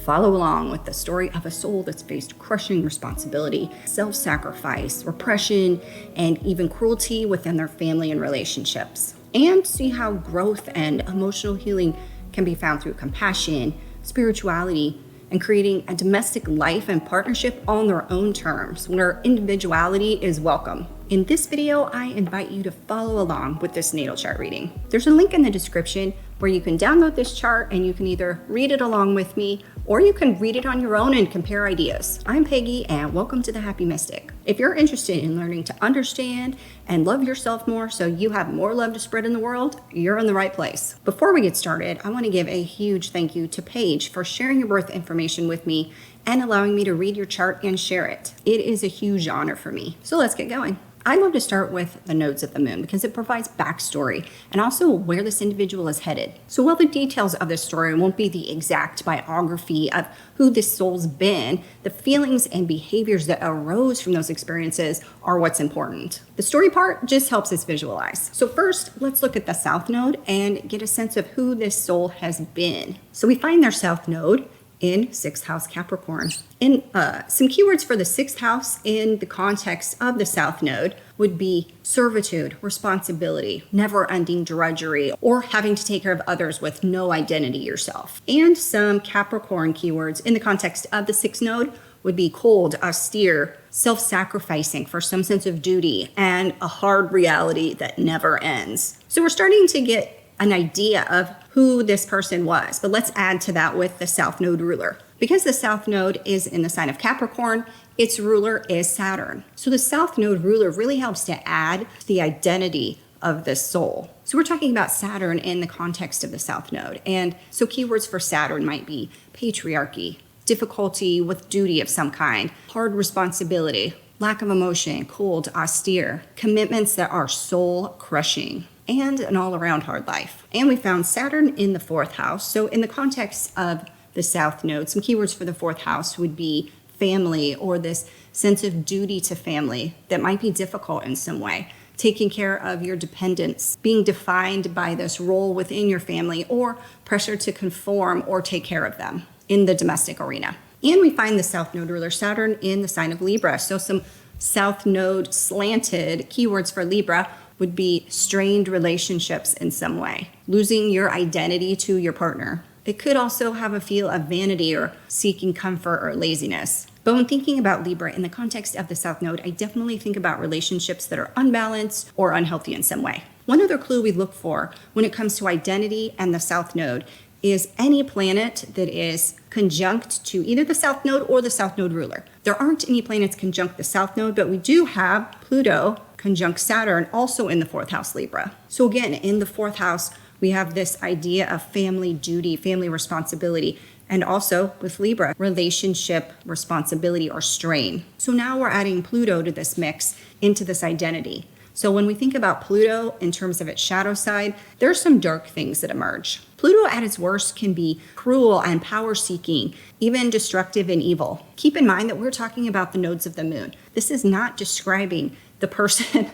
Follow along with the story of a soul that's faced crushing responsibility, self-sacrifice, repression, and even cruelty within their family and relationships. And see how growth and emotional healing can be found through compassion, spirituality, and creating a domestic life and partnership on their own terms, where individuality is welcome. In this video, I invite you to follow along with this natal chart reading. There's a link in the description where you can download this chart and you can either read it along with me or you can read it on your own and compare ideas. I'm Peggy and welcome to the Happy Mystic. If you're interested in learning to understand and love yourself more so you have more love to spread in the world, you're in the right place. Before we get started, I want to give a huge thank you to Paige for sharing your birth information with me and allowing me to read your chart and share it. It is a huge honor for me. So let's get going. I love to start with the nodes of the moon because it provides backstory and also where this individual is headed. So while the details of this story won't be the exact biography of who this soul's been, the feelings and behaviors that arose from those experiences are what's important. The story part just helps us visualize. So first, let's look at the South Node and get a sense of who this soul has been. So we find their South Node in 6th house Capricorn. In some keywords for the 6th house in the context of the South Node would be servitude, responsibility, never-ending drudgery, or having to take care of others with no identity yourself. And some Capricorn keywords in the context of the 6th Node would be cold, austere, self-sacrificing for some sense of duty, and a hard reality that never ends. So we're starting to get an idea of who this person was, but let's add to that with the South Node ruler. Because the South Node is in the sign of Capricorn, its ruler is Saturn. So the South Node ruler really helps to add to the identity of the soul. So we're talking about Saturn in the context of the South Node. And so keywords for Saturn might be patriarchy, difficulty with duty of some kind, hard responsibility, lack of emotion, cold, austere, commitments that are soul crushing, and an all-around hard life. And we found Saturn in the 4th house. So in the context of the South Node, some keywords for the 4th house would be family, or this sense of duty to family that might be difficult in some way. Taking care of your dependents, being defined by this role within your family, or pressure to conform or take care of them in the domestic arena. And we find the South Node ruler Saturn in the sign of Libra. So some South Node slanted keywords for Libra would be strained relationships in some way, losing your identity to your partner. It could also have a feel of vanity or seeking comfort or laziness. But when thinking about Libra in the context of the South Node, I definitely think about relationships that are unbalanced or unhealthy in some way. One other clue we look for when it comes to identity and the South Node is any planet that is conjunct to either the South Node or the South Node ruler. There aren't any planets conjunct the South Node, but we do have Pluto conjunct Saturn also in the 4th house Libra. So again, in the 4th house, we have this idea of family duty, family responsibility, and also with Libra, relationship responsibility or strain. So now we're adding Pluto to this mix into this identity. So when we think about Pluto in terms of its shadow side, there are some dark things that emerge. Pluto at its worst can be cruel and power-seeking, even destructive and evil. Keep in mind that we're talking about the nodes of the moon. This is not describing the person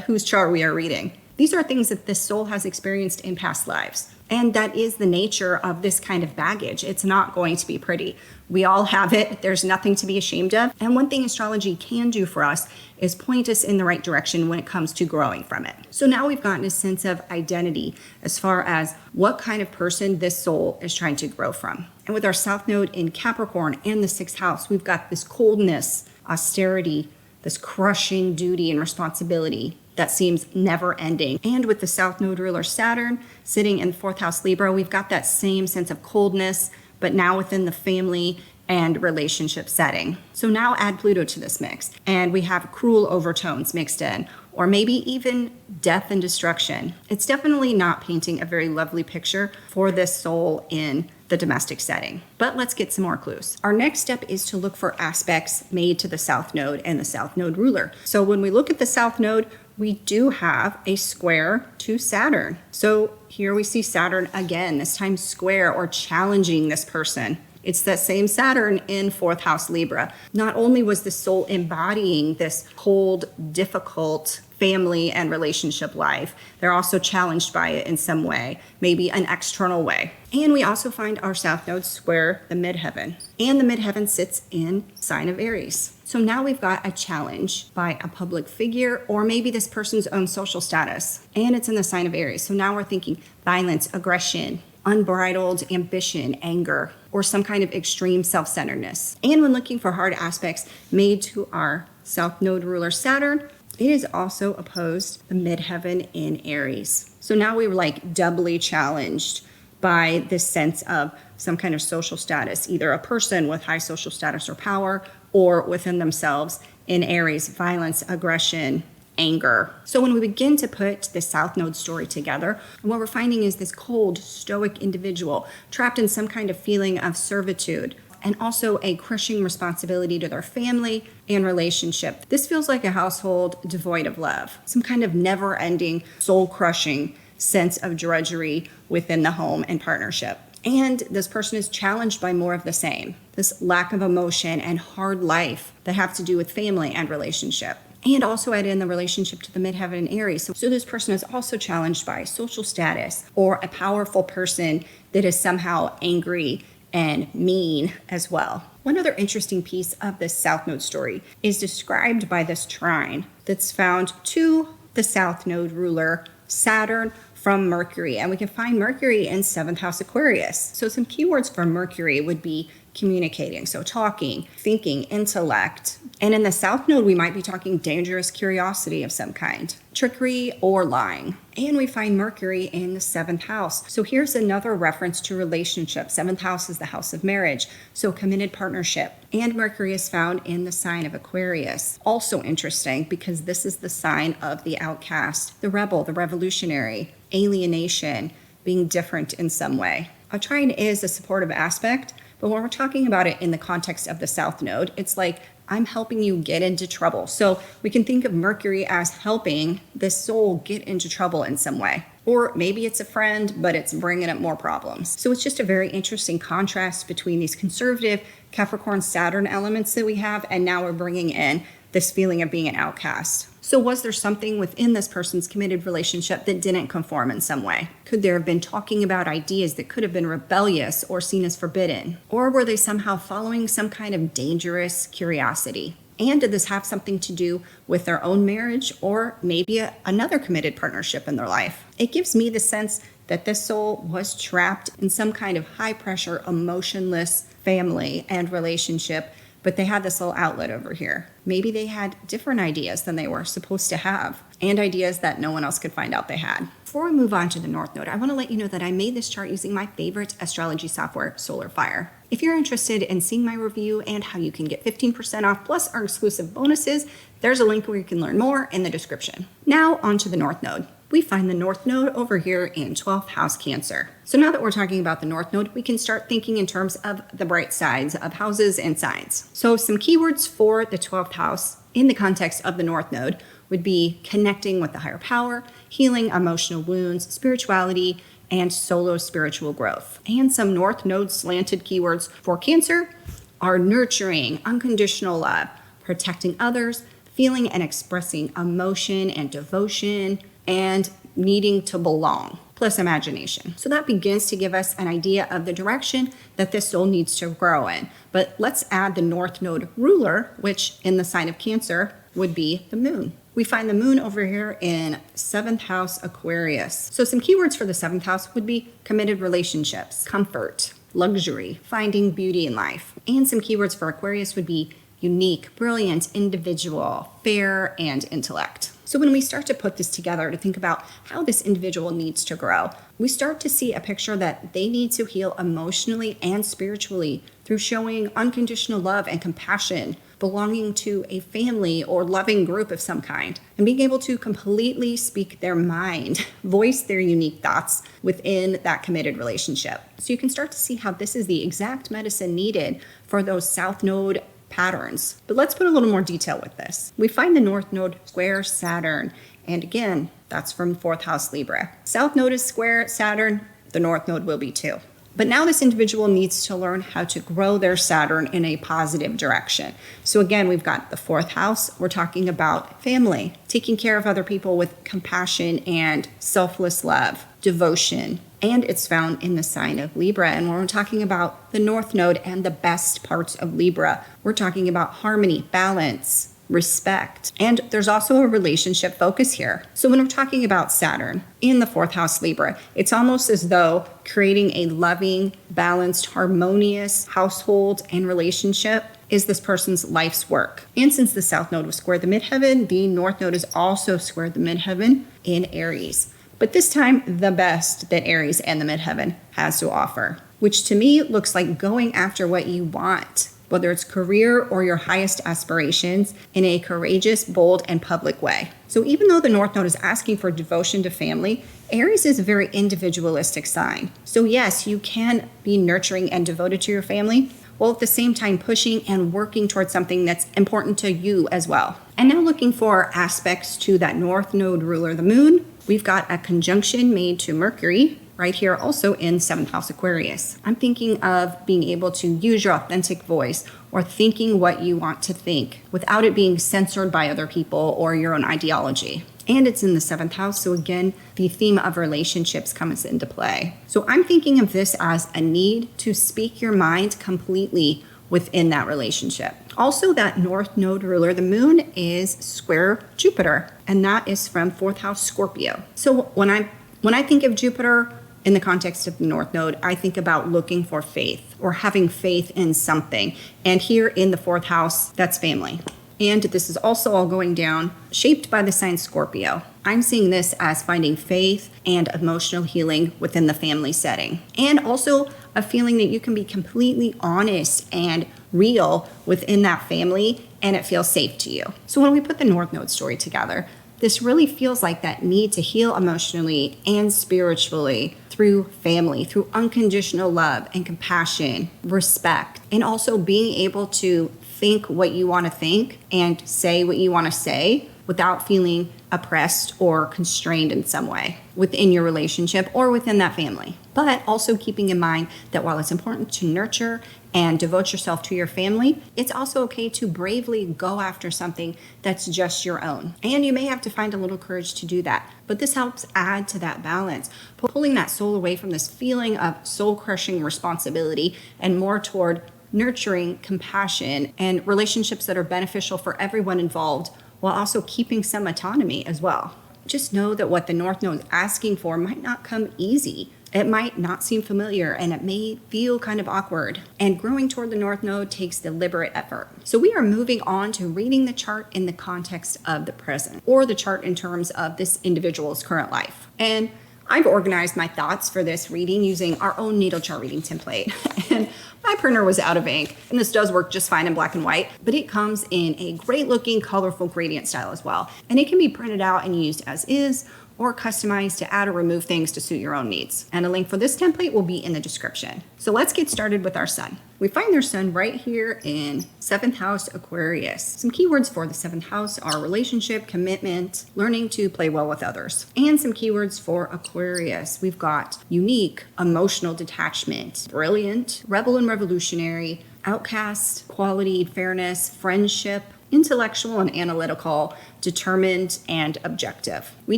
whose chart we are reading. These are things that this soul has experienced in past lives. And that is the nature of this kind of baggage. It's not going to be pretty. We all have it. There's nothing to be ashamed of. And one thing astrology can do for us is point us in the right direction when it comes to growing from it. So now we've gotten a sense of identity as far as what kind of person this soul is trying to grow from. And with our South Node in Capricorn and the 6th house, we've got this coldness, austerity, this crushing duty and responsibility that seems never ending. And with the South Node ruler Saturn sitting in 4th house Libra, we've got that same sense of coldness, but now within the family and relationship setting. So now add Pluto to this mix, and we have cruel overtones mixed in, or maybe even death and destruction. It's definitely not painting a very lovely picture for this soul in the domestic setting. But let's get some more clues. Our next step is to look for aspects made to the South Node and the South Node ruler. So when we look at the South Node, we do have a square to Saturn. So here we see Saturn again, this time square or challenging this person. It's that same Saturn in 4th house Libra. Not only was the soul embodying this cold, difficult family and relationship life. They're also challenged by it in some way, maybe an external way. And we also find our South Node square the midheaven. And the midheaven sits in sign of Aries. So now we've got a challenge by a public figure or maybe this person's own social status. And it's in the sign of Aries. So now we're thinking violence, aggression, unbridled ambition, anger, or some kind of extreme self-centeredness. And when looking for hard aspects made to our South Node ruler Saturn, it is also opposed the midheaven in Aries. So now we were like doubly challenged by this sense of some kind of social status, either a person with high social status or power, or within themselves in Aries, violence, aggression, anger. So when we begin to put the South Node story together, what we're finding is this cold, stoic individual trapped in some kind of feeling of servitude and also a crushing responsibility to their family and relationship. This feels like a household devoid of love, some kind of never-ending, soul-crushing sense of drudgery within the home and partnership. And this person is challenged by more of the same, this lack of emotion and hard life that have to do with family and relationship. And also add in the relationship to the midheaven in Aries. So this person is also challenged by social status or a powerful person that is somehow angry and mean as well. One other interesting piece of this South Node story is described by this trine that's found to the South Node ruler Saturn from Mercury. And we can find Mercury in 7th house Aquarius. So some keywords for Mercury would be communicating, so talking, thinking, intellect. And in the South Node, we might be talking dangerous curiosity of some kind, trickery or lying. And we find Mercury in the 7th house. So here's another reference to relationship. 7th house is the house of marriage, so committed partnership. And Mercury is found in the sign of Aquarius. Also interesting because this is the sign of the outcast, the rebel, the revolutionary, alienation, being different in some way. A trine is a supportive aspect, but when we're talking about it in the context of the South Node, it's like, I'm helping you get into trouble. So we can think of Mercury as helping the soul get into trouble in some way. Or maybe it's a friend, but it's bringing up more problems. So it's just a very interesting contrast between these conservative Capricorn Saturn elements that we have, and now we're bringing in this feeling of being an outcast. So was there something within this person's committed relationship that didn't conform in some way? Could there have been talking about ideas that could have been rebellious or seen as forbidden? Or were they somehow following some kind of dangerous curiosity? And did this have something to do with their own marriage or maybe another committed partnership in their life? It gives me the sense that this soul was trapped in some kind of high pressure, emotionless family and relationship, but they had this little outlet over here. Maybe they had different ideas than they were supposed to have, and ideas that no one else could find out they had. Before we move on to the North Node, I want to let you know that I made this chart using my favorite astrology software, Solar Fire. If you're interested in seeing my review and how you can get 15% off plus our exclusive bonuses, there's a link where you can learn more in the description. Now on to the North Node. We find the North Node over here in 12th house Cancer. So now that we're talking about the North Node, we can start thinking in terms of the bright sides of houses and signs. So some keywords for the 12th house in the context of the North Node would be connecting with the higher power, healing emotional wounds, spirituality, and solo spiritual growth. And some North Node slanted keywords for Cancer are nurturing, unconditional love, protecting others, feeling and expressing emotion and devotion, and needing to belong, plus imagination. So that begins to give us an idea of the direction that this soul needs to grow in. But let's add the North Node ruler, which in the sign of Cancer would be the moon. We find the moon over here in 7th house Aquarius. So some keywords for the 7th house would be committed relationships, comfort, luxury, finding beauty in life. And some keywords for Aquarius would be unique, brilliant, individual, fair, and intellect. So when we start to put this together to think about how this individual needs to grow, we start to see a picture that they need to heal emotionally and spiritually through showing unconditional love and compassion, belonging to a family or loving group of some kind, and being able to completely speak their mind, voice their unique thoughts within that committed relationship. So you can start to see how this is the exact medicine needed for those South Node patterns. But let's put a little more detail with this. We find the North Node square Saturn, and again, that's from 4th house Libra. South Node is square Saturn, the North Node will be too. But now this individual needs to learn how to grow their Saturn in a positive direction. So again, we've got the fourth house. We're talking about family, taking care of other people with compassion and selfless love, devotion, and it's found in the sign of Libra. And when we're talking about the North Node and the best parts of Libra, we're talking about harmony, balance, respect. And there's also a relationship focus here. So when we're talking about Saturn in the fourth house Libra, it's almost as though creating a loving, balanced, harmonious household and relationship is this person's life's work. And since the South Node was squared the midheaven, the North Node is also squared the midheaven in Aries. But this time, the best that Aries and the midheaven has to offer, which to me looks like going after what you want, whether it's career or your highest aspirations, in a courageous, bold, and public way. So even though the North Node is asking for devotion to family, Aries is a very individualistic sign. So yes, you can be nurturing and devoted to your family, while at the same time pushing and working towards something that's important to you as well. And now looking for aspects to that North Node ruler, the moon, we've got a conjunction made to Mercury, right here also in 7th house Aquarius. I'm thinking of being able to use your authentic voice or thinking what you want to think without it being censored by other people or your own ideology. And it's in the 7th house, so again, the theme of relationships comes into play. So I'm thinking of this as a need to speak your mind completely within that relationship. Also, that North Node ruler, the moon, is square Jupiter, and that is from 4th house Scorpio. So when I think of Jupiter, in the context of the North Node, I think about looking for faith or having faith in something. And here in the 4th house, that's family. And this is also all going down, shaped by the sign Scorpio. I'm seeing this as finding faith and emotional healing within the family setting. And also a feeling that you can be completely honest and real within that family and it feels safe to you. So when we put the North Node story together, this really feels like that need to heal emotionally and spiritually through family, through unconditional love and compassion, respect, and also being able to think what you want to think and say what you want to say without feeling oppressed or constrained in some way within your relationship or within that family. But also keeping in mind that while it's important to nurture and devote yourself to your family, it's also okay to bravely go after something that's just your own. And you may have to find a little courage to do that. But this helps add to that balance, pulling that soul away from this feeling of soul-crushing responsibility and more toward nurturing compassion and relationships that are beneficial for everyone involved, while also keeping some autonomy as well. Just know that what the North Node is asking for might not come easy. It might not seem familiar and it may feel kind of awkward. And growing toward the North Node takes deliberate effort. So we are moving on to reading the chart in the context of the present, or the chart in terms of this individual's current life. And I've organized my thoughts for this reading using our own natal chart reading template. And my printer was out of ink, and this does work just fine in black and white, but it comes in a great looking, colorful gradient style as well. And it can be printed out and used as is, or customized to add or remove things to suit your own needs. And a link for this template will be in the description. So let's get started with our sun. We find their sun right here in 7th house Aquarius. Some keywords for the 7th house are relationship, commitment, learning to play well with others. And some keywords for Aquarius. We've got unique, emotional detachment, brilliant, rebel and revolutionary, outcast, quality, fairness, friendship, intellectual and analytical, determined, and objective. We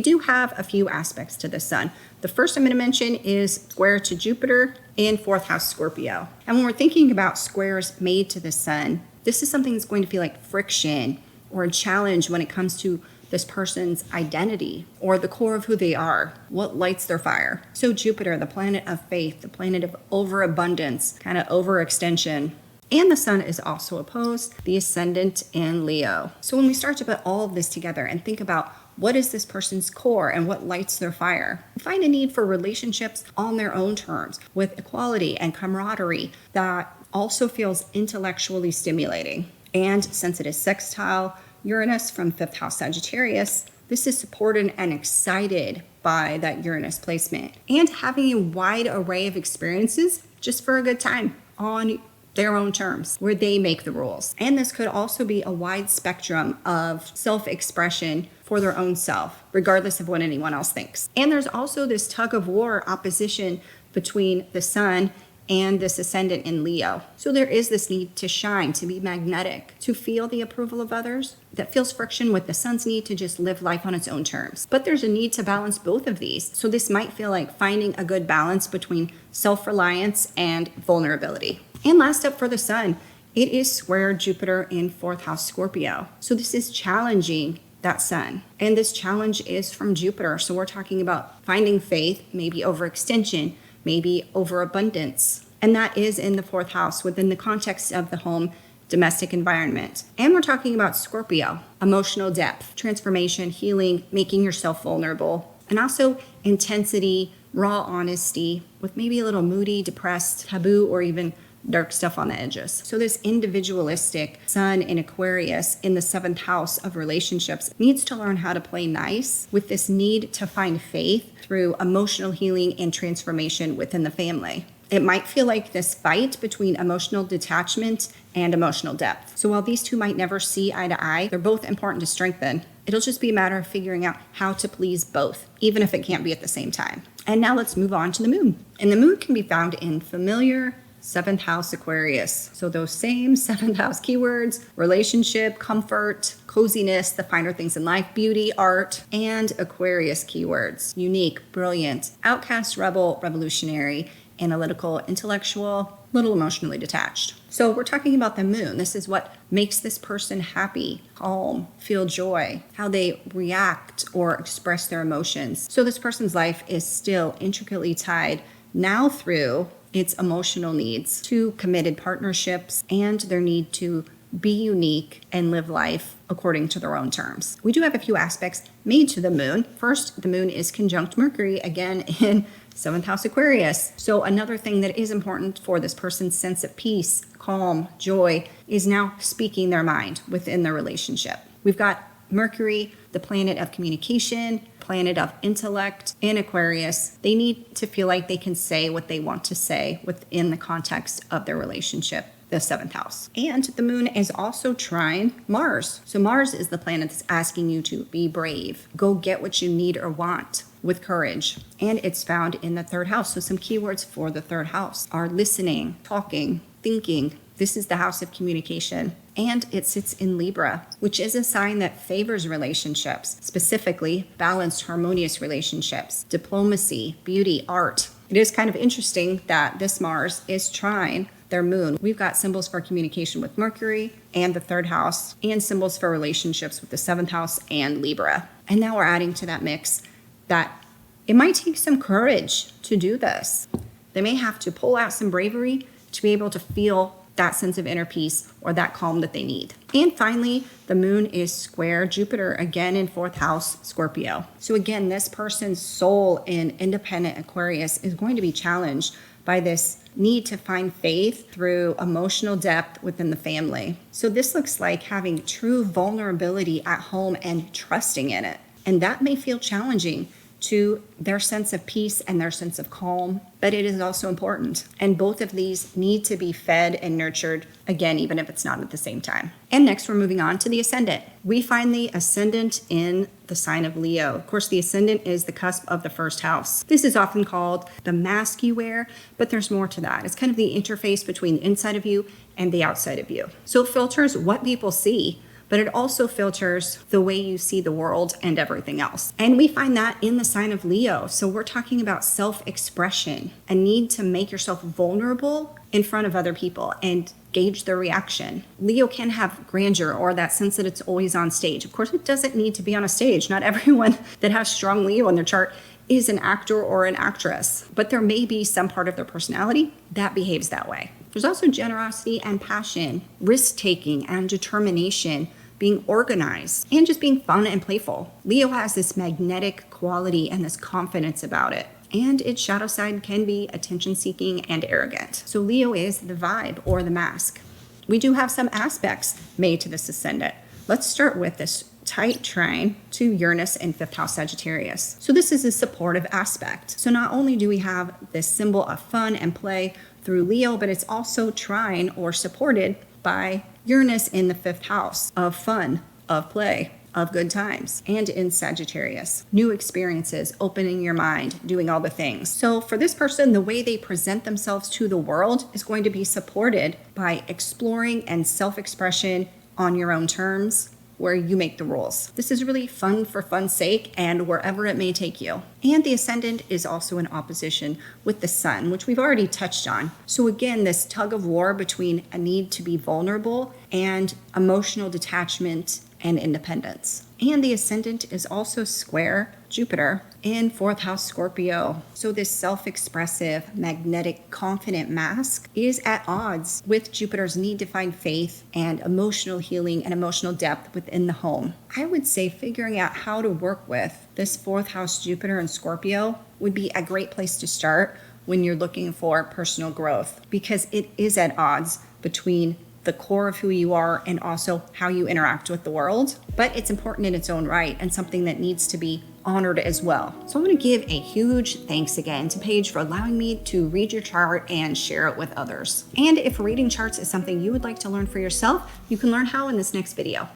do have a few aspects to the sun. The first I'm going to mention is square to Jupiter in 4th house Scorpio. And when we're thinking about squares made to the sun, this is something that's going to feel like friction or a challenge when it comes to this person's identity or the core of who they are, what lights their fire. So Jupiter, the planet of faith, the planet of overabundance, kind of overextension. And the sun is also opposed, the ascendant in Leo. So when we start to put all of this together and think about what is this person's core and what lights their fire, we find a need for relationships on their own terms with equality and camaraderie that also feels intellectually stimulating. And since it is sextile Uranus from 5th house Sagittarius, this is supported and excited by that Uranus placement and having a wide array of experiences just for a good time on their own terms, where they make the rules. And this could also be a wide spectrum of self-expression for their own self, regardless of what anyone else thinks. And there's also this tug of war opposition between the sun and this ascendant in Leo. So there is this need to shine, to be magnetic, to feel the approval of others. That feels friction with the sun's need to just live life on its own terms. But there's a need to balance both of these. So this might feel like finding a good balance between self-reliance and vulnerability. And last up for the sun, it is square Jupiter in 4th house Scorpio. So this is challenging that sun. And this challenge is from Jupiter. So we're talking about finding faith, maybe overextension, maybe overabundance. And that is in the 4th house within the context of the home domestic environment. And we're talking about Scorpio, emotional depth, transformation, healing, making yourself vulnerable, and also intensity, raw honesty with maybe a little moody, depressed, taboo, or even dark stuff on the edges. So this individualistic sun in Aquarius in the 7th house of relationships needs to learn how to play nice with this need to find faith through emotional healing and transformation within the family. It might feel like this fight between emotional detachment and emotional depth. So while these two might never see eye to eye, they're both important to strengthen. It'll just be a matter of figuring out how to please both, even if it can't be at the same time. And now let's move on to the moon. And the moon can be found in familiar 7th house Aquarius. So those same 7th house keywords: relationship, comfort, coziness, the finer things in life, beauty, art, and Aquarius keywords: unique, brilliant, outcast, rebel, revolutionary, analytical, intellectual, little emotionally detached. So we're talking about the moon. This is what makes this person happy, calm, feel joy, how they react or express their emotions. So this person's life is still intricately tied now through its emotional needs to committed partnerships and their need to be unique and live life according to their own terms. We do have a few aspects made to the moon. First, the moon is conjunct Mercury, again in 7th house Aquarius. So another thing that is important for this person's sense of peace, calm, joy, is now speaking their mind within their relationship. We've got Mercury, the planet of communication, planet of intellect in Aquarius. They need to feel like they can say what they want to say within the context of their relationship, the 7th house. And the moon is also trine Mars. So Mars is the planet that's asking you to be brave, go get what you need or want with courage. And it's found in the 3rd house. So some keywords for the 3rd house are listening, talking, thinking. This is the house of communication. And it sits in Libra, which is a sign that favors relationships, specifically balanced, harmonious relationships, diplomacy, beauty, art. It is kind of interesting that this Mars is trine their moon. We've got symbols for communication with Mercury and the 3rd house, and symbols for relationships with the 7th house and Libra. And now we're adding to that mix that it might take some courage to do this. They may have to pull out some bravery to be able to feel that sense of inner peace or that calm that they need. And finally, the moon is square Jupiter, again in 4th house Scorpio. So again, this person's soul in independent Aquarius is going to be challenged by this need to find faith through emotional depth within the family. So this looks like having true vulnerability at home and trusting in it. And that may feel challenging to their sense of peace and their sense of calm, but it is also important. And both of these need to be fed and nurtured, again, even if it's not at the same time. And next, we're moving on to the ascendant. We find the ascendant in the sign of Leo. Of course, the ascendant is the cusp of the 1st house. This is often called the mask you wear, but there's more to that. It's kind of the interface between the inside of you and the outside of you. So it filters what people see, but it also filters the way you see the world and everything else. And we find that in the sign of Leo. So we're talking about self-expression, a need to make yourself vulnerable in front of other people and gauge their reaction. Leo can have grandeur or that sense that it's always on stage. Of course, it doesn't need to be on a stage. Not everyone that has strong Leo in their chart is an actor or an actress, but there may be some part of their personality that behaves that way. There's also generosity and passion, risk-taking and determination, being organized, and just being fun and playful. Leo has this magnetic quality and this confidence about it. And its shadow side can be attention-seeking and arrogant. So Leo is the vibe or the mask. We do have some aspects made to this ascendant. Let's start with this tight trine to Uranus in 5th house Sagittarius. So this is a supportive aspect. So not only do we have this symbol of fun and play through Leo, but it's also trine or supported by Uranus in the 5th house of fun, of play, of good times. And in Sagittarius, new experiences, opening your mind, doing all the things. So for this person, the way they present themselves to the world is going to be supported by exploring and self-expression on your own terms, where you make the rules. This is really fun for fun's sake and wherever it may take you. And the Ascendant is also in opposition with the Sun, which we've already touched on. So again, this tug of war between a need to be vulnerable and emotional detachment and independence. And the Ascendant is also square Jupiter in 4th house Scorpio. So this self-expressive, magnetic, confident mask is at odds with Jupiter's need to find faith and emotional healing and emotional depth within the home. I would say figuring out how to work with this 4th house Jupiter and Scorpio would be a great place to start when you're looking for personal growth, because it is at odds between the core of who you are and also how you interact with the world. But it's important in its own right and something that needs to be honored as well. So I'm going to give a huge thanks again to Paige for allowing me to read your chart and share it with others. And if reading charts is something you would like to learn for yourself, you can learn how in this next video.